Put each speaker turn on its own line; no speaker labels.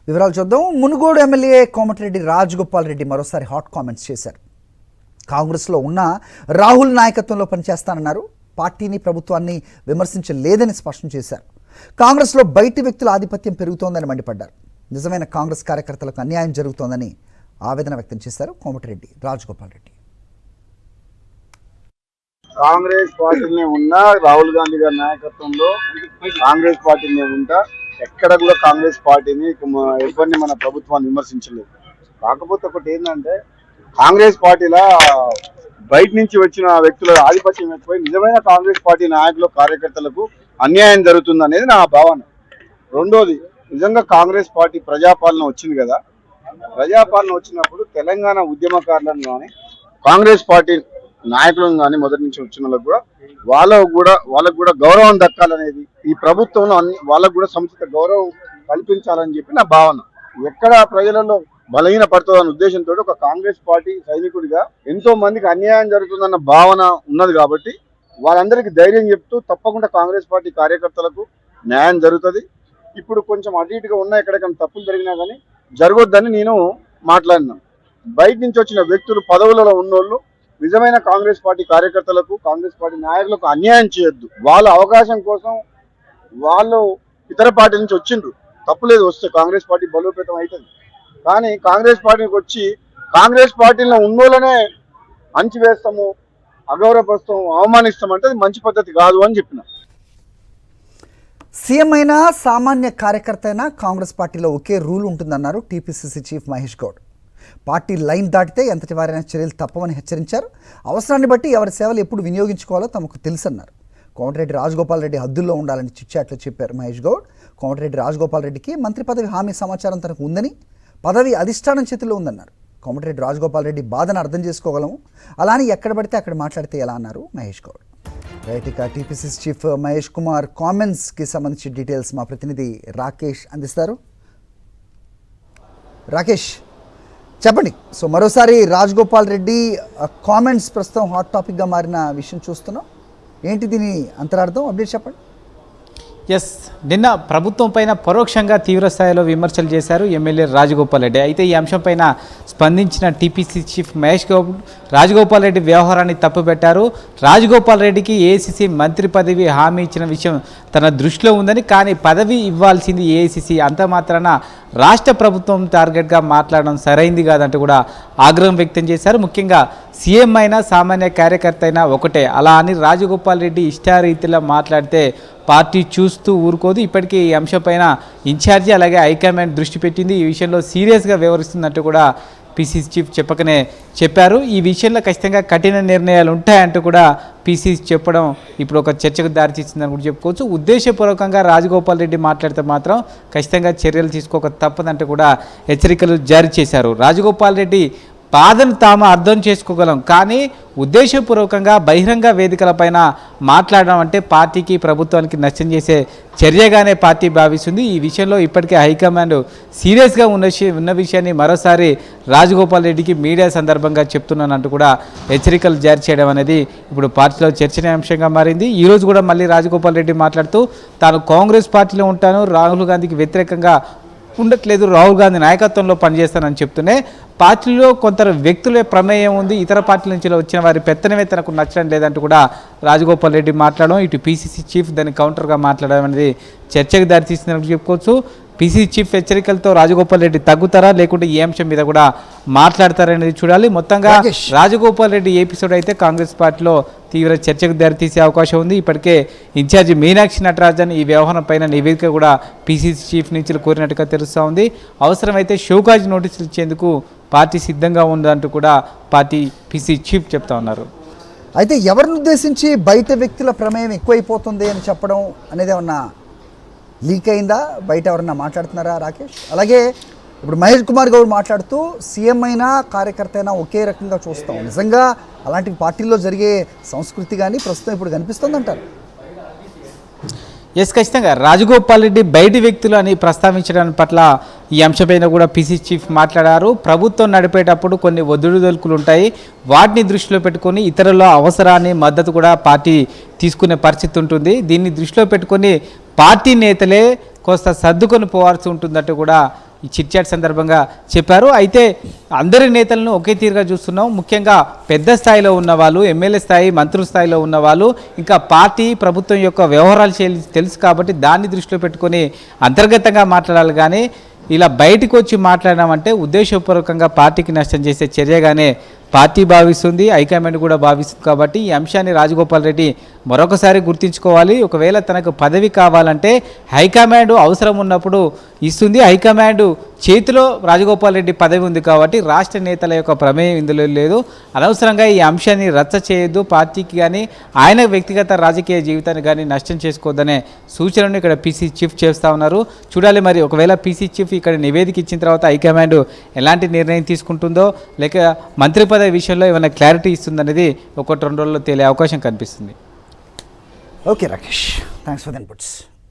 వివరాలు చూద్దాం. మునుగోడు ఎమ్మెల్యే కోమటిరెడ్డి రాజగోపాల్ రెడ్డి మరోసారి హాట్ కామెంట్స్ చేశారు. కాంగ్రెస్లో ఉన్న రాహుల్ నాయకత్వంలో పనిచేస్తానన్నారు. పార్టీని ప్రభుత్వాన్ని విమర్శించలేదని స్పష్టం చేశారు. కాంగ్రెస్లో బయటి వ్యక్తుల ఆధిపత్యం పెరుగుతోందని మండిపడ్డారు. నిజమైన కాంగ్రెస్ కార్యకర్తలకు అన్యాయం జరుగుతోందని ఆవేదన వ్యక్తం చేశారు కోమటిరెడ్డి రాజగోపాల్ రెడ్డి.
కాంగ్రెస్ పార్టీనే ఉన్నా రాహుల్ గాంధీ గారి నాయకత్వంలో కాంగ్రెస్ పార్టీనే ఉంటా ఎక్కడ కూడా కాంగ్రెస్ పార్టీని ఎవరిని మన ప్రభుత్వాన్ని విమర్శించలేదు. కాకపోతే ఒకటి ఏంటంటే కాంగ్రెస్ పార్టీలో బయట నుంచి వచ్చిన వ్యక్తుల ఆధిపత్యం ఎక్కువై నిజమైన కాంగ్రెస్ పార్టీ నాయకులు కార్యకర్తలకు అన్యాయం జరుగుతుంది అనేది నా భావన. రెండోది, నిజంగా కాంగ్రెస్ పార్టీ ప్రజాపాలన వచ్చింది కదా, ప్రజాపాలన వచ్చినప్పుడు తెలంగాణ ఉద్యమకారులను కానీ కాంగ్రెస్ పార్టీ నాయకులను కానీ మొదటి నుంచి వచ్చిన వాళ్ళకు కూడా గౌరవం దక్కాలనేది ఈ ప్రభుత్వంలో వాళ్ళకు కూడా సముచిత గౌరవం కల్పించాలని చెప్పి నా భావన. ఎక్కడ ప్రజలలో బలహీన పడుతుందన్న ఉద్దేశంతో ఒక కాంగ్రెస్ పార్టీ సైనికుడిగా ఎంతో మందికి అన్యాయం జరుగుతుందన్న భావన ఉన్నది కాబట్టి వాళ్ళందరికీ ధైర్యం చెప్తూ తప్పకుండా కాంగ్రెస్ పార్టీ కార్యకర్తలకు న్యాయం జరుగుతుంది. ఇప్పుడు కొంచెం అటు ఇటుగా ఉన్న ఎక్కడికైనా తప్పులు జరిగినా కానీ జరగొద్దని నేను మాట్లాడినాను. బయట నుంచి వచ్చిన వ్యక్తులు పదవులలో ఉన్నోళ్ళు నిజమైన కాంగ్రెస్ పార్టీ కార్యకర్తలకు కాంగ్రెస్ పార్టీ నాయకులకు అన్యాయం చేయొద్దు. వాళ్ళ అవకాశం కోసం వాళ్ళు ఇతర పార్టీ నుంచి వచ్చిండ్రు, తప్పులేదు, వస్తే కాంగ్రెస్ పార్టీ బలోపేతం అవుతుంది. కానీ కాంగ్రెస్ పార్టీకి వచ్చి కాంగ్రెస్ పార్టీలో ఉన్నోళ్ళనే అణచివేస్తాము, అగౌరవపరుస్తాము, అవమానిస్తామంటే అది మంచి పద్ధతి కాదు అని చెప్పిన.
సీఎం అయినా సామాన్య కార్యకర్త అయినా కాంగ్రెస్ పార్టీలో ఒకే రూల్ ఉంటుందన్నారు TPCC chief Mahesh Goud. Party line దాటితే ఎంతటి వారైనా చర్యలు తప్పవని హెచ్చరించారు. అవసరాన్ని బట్టి ఎవరి సేవలు ఎప్పుడు వినియోగించుకోవాలో తమకు తెలుసన్నారు. కోమటిరెడ్డి రాజగోపాల్ రెడ్డి హద్దుల్లో ఉండాలని చిట్చాట్లో చెప్పారు మహేష్ గౌడ్. కోమటిరెడ్డి రాజగోపాల్ రెడ్డికి మంత్రి పదవి హామీ సమాచారం తనకు ఉందని, పదవి అధిష్టానం చేతిలో ఉందన్నారు. కోమటిరెడ్డి రాజగోపాల్ రెడ్డి బాధను అర్థం చేసుకోగలము, అలానే ఎక్కడ పడితే అక్కడ మాట్లాడితే ఎలా అన్నారు మహేష్ గౌడ్. రైట్, ఇక టీపీసీసీ చీఫ్ మహేష్ కుమార్ కామెంట్స్కి సంబంధించి డీటెయిల్స్ మా ప్రతినిధి రాకేష్ అందిస్తారు. రాకేష్, చెప్పండి. సో మరోసారి రాజగోపాల్ రెడ్డి కామెంట్స్ ప్రస్తుతం హాట్ టాపిక్గా మారిన విషయం చూస్తున్నాం. ఏంటి దీని అంతరార్థం, అప్డేట్ చెప్పండి.
ఎస్, నిన్న ప్రభుత్వం పైన పరోక్షంగా తీవ్రస్థాయిలో విమర్శలు చేశారు ఎమ్మెల్యే రాజగోపాల్ రెడ్డి. అయితే ఈ అంశంపైన స్పందించిన టీపీసీ చీఫ్ మహేష్ గౌడ్ రాజగోపాల్ రెడ్డి వ్యవహారాన్ని తప్పుపెట్టారు. రాజగోపాల్ రెడ్డికి ఏఐసీసీ మంత్రి పదవి హామీ ఇచ్చిన విషయం తన దృష్టిలో ఉందని, కానీ పదవి ఇవ్వాల్సింది ఏఐసీసీ, అంత మాత్రాన రాష్ట్ర ప్రభుత్వం టార్గెట్గా మాట్లాడడం సరైంది కాదంటూ కూడా ఆగ్రహం వ్యక్తం చేశారు. ముఖ్యంగా సీఎం అయినా సామాన్య కార్యకర్త అయినా ఒకటే, అలా అని రాజగోపాల్ రెడ్డి ఇష్టారీతిలో మాట్లాడితే పార్టీ చూస్తూ ఊరుకోదు. ఇప్పటికీ ఈ అంశంపైన ఇన్ఛార్జి అలాగే హైకమాండ్ దృష్టి పెట్టింది. ఈ విషయంలో సీరియస్గా వ్యవహరిస్తున్నట్టు కూడా పీసీసీ చీఫ్ చెప్పారు. ఈ విషయంలో ఖచ్చితంగా కఠిన నిర్ణయాలు ఉంటాయంటూ కూడా పీసీసీ చెప్పడం ఇప్పుడు ఒక చర్చకు దారితీస్తుందని కూడా చెప్పుకోవచ్చు. ఉద్దేశపూర్వకంగా రాజగోపాల్ రెడ్డి మాట్లాడితే మాత్రం ఖచ్చితంగా చర్యలు తీసుకోక తప్పదంటూ కూడా హెచ్చరికలు జారీ చేశారు. రాజగోపాల్ రెడ్డి బాధను తాము అర్థం చేసుకోగలం, కానీ ఉద్దేశపూర్వకంగా బహిరంగ వేదికలపైన మాట్లాడడం అంటే పార్టీకి ప్రభుత్వానికి నష్టం చేసే చర్యగానే పార్టీ భావిస్తుంది. ఈ విషయంలో ఇప్పటికే హైకమాండ్ సీరియస్గా ఉన్న విషయాన్ని మరోసారి రాజగోపాల్ రెడ్డికి మీడియా సందర్భంగా చెప్తున్నానంటూ కూడా హెచ్చరికలు జారీ చేయడం అనేది ఇప్పుడు పార్టీలో చర్చనీయాంశంగా మారింది. ఈరోజు కూడా మళ్ళీ రాజగోపాల్ రెడ్డి మాట్లాడుతూ తాను కాంగ్రెస్ పార్టీలో ఉంటాను, రాహుల్ గాంధీకి వ్యతిరేకంగా ఉండట్లేదు, రాహుల్ గాంధీ నాయకత్వంలో పనిచేస్తానని చెప్తూనే పార్టీలో కొందరు వ్యక్తుల ప్రమేయం ఉంది, ఇతర పార్టీల నుంచి వచ్చిన వారి పెత్తనమే తనకు నచ్చడం లేదంటూ కూడా రాజగోపాల్ రెడ్డి మాట్లాడడం, ఇటు పీసీసీ చీఫ్ దాన్ని కౌంటర్గా మాట్లాడడం అనేది చర్చకు దారితీస్తుందని చెప్పుకోవచ్చు. పీసీసీ చీఫ్ హెచ్చరికలతో రాజగోపాల్ రెడ్డి తగ్గుతారా లేకుంటే ఈ అంశం మీద కూడా మాట్లాడతారనేది చూడాలి. మొత్తంగా రాజగోపాల్ రెడ్డి ఎపిసోడ్ అయితే కాంగ్రెస్ పార్టీలో తీవ్ర చర్చకు దారితీసే అవకాశం ఉంది. ఇప్పటికే ఇన్ఛార్జి మీనాక్షి నటరాజన్ ఈ వ్యవహారం పైన నివేదిక కూడా పీసీసీ చీఫ్ నుంచి కోరినట్టుగా తెలుస్తూ ఉంది. అవసరమైతే షోకాజ్ నోటీసులు ఇచ్చేందుకు పార్టీ సిద్ధంగా ఉందంటూ కూడా పార్టీ పీసీసీ చీఫ్ చెప్తా ఉన్నారు.
అయితే ఎవరిని ఉద్దేశించి బయట వ్యక్తుల ప్రమేయం ఎక్కువైపోతుంది అని చెప్పడం అనేది ఏమన్నా లీక్ అయిందా, బయట ఎవరన్నా మాట్లాడుతున్నారా రాకేష్? అలాగే ఇప్పుడు మహేష్ కుమార్ గౌడ్ మాట్లాడుతూ సీఎం అయినా కార్యకర్త అయినా ఒకే రకంగా చూస్తాం, నిజంగా అలాంటి పార్టీల్లో జరిగే సంస్కృతి కానీ ప్రస్తుతం ఇప్పుడు కనిపిస్తుంది అంటారు.
ఎస్, ఖచ్చితంగా రాజగోపాల్ రెడ్డి బయటి వ్యక్తులు అని ప్రస్తావించడం పట్ల ఈ అంశంపైన కూడా పీసీ చీఫ్ మాట్లాడారు. ప్రభుత్వం నడిపేటప్పుడు కొన్ని ఒదుడుదొలుకులు ఉంటాయి, వాటిని దృష్టిలో పెట్టుకొని ఇతరుల అవసరాన్ని మద్దతు కూడా పార్టీ తీసుకునే పరిస్థితి ఉంటుంది. దీన్ని దృష్టిలో పెట్టుకొని పార్టీ నేతలే కోస్త సర్దుకొని పోవాల్సి ఉంటుందంటూ కూడా ఈ చిట్ చాట్ సందర్భంగా చెప్పారు. అయితే అందరి నేతలను ఒకే తీరుగా చూస్తున్నాం. ముఖ్యంగా పెద్ద స్థాయిలో ఉన్న వాళ్ళు, ఎమ్మెల్యే స్థాయి, మంత్రుల స్థాయిలో ఉన్న వాళ్ళు, ఇంకా పార్టీ ప్రభుత్వం యొక్క వ్యవహారాలు తెలుసు కాబట్టి దాన్ని దృష్టిలో పెట్టుకొని అంతర్గతంగా మాట్లాడాలి. కానీ ఇలా బయటకు వచ్చి మాట్లాడడం ఉద్దేశపూర్వకంగా పార్టీకి నష్టం చేసే చర్యగానే పార్టీ భావిస్తుంది, హైకమాండ్ కూడా భావిస్తుంది. కాబట్టి ఈ అంశాన్ని రాజగోపాల్ రెడ్డి మరొకసారి గుర్తుంచుకోవాలి. ఒకవేళ తనకు పదవి కావాలంటే హైకమాండ్ అవసరం ఉన్నప్పుడు ఇస్తుంది. హైకమాండ్ చేతిలో రాజగోపాల్ రెడ్డి పదవి ఉంది కాబట్టి రాష్ట్ర నేతల యొక్క ప్రమేయం ఇందులో లేదు. అనవసరంగా ఈ అంశాన్ని రచ్చ చేయొద్దు, పార్టీకి కానీ ఆయన వ్యక్తిగత రాజకీయ జీవితాన్ని కానీ నష్టం చేసుకోవద్దనే సూచనను ఇక్కడ పీసీ చీఫ్ చేస్తూ ఉన్నారు. చూడాలి మరి ఒకవేళ పీసీ చీఫ్ ఇక్కడ నివేదిక ఇచ్చిన తర్వాత హైకమాండ్ ఎలాంటి నిర్ణయం తీసుకుంటుందో, లేక మంత్రి పదవి విషయంలో ఏమైనా క్లారిటీ ఇస్తుందనేది 1-2 రోజుల్లో తేలే అవకాశం కనిపిస్తుంది.
Okay Rakesh, thanks for the inputs.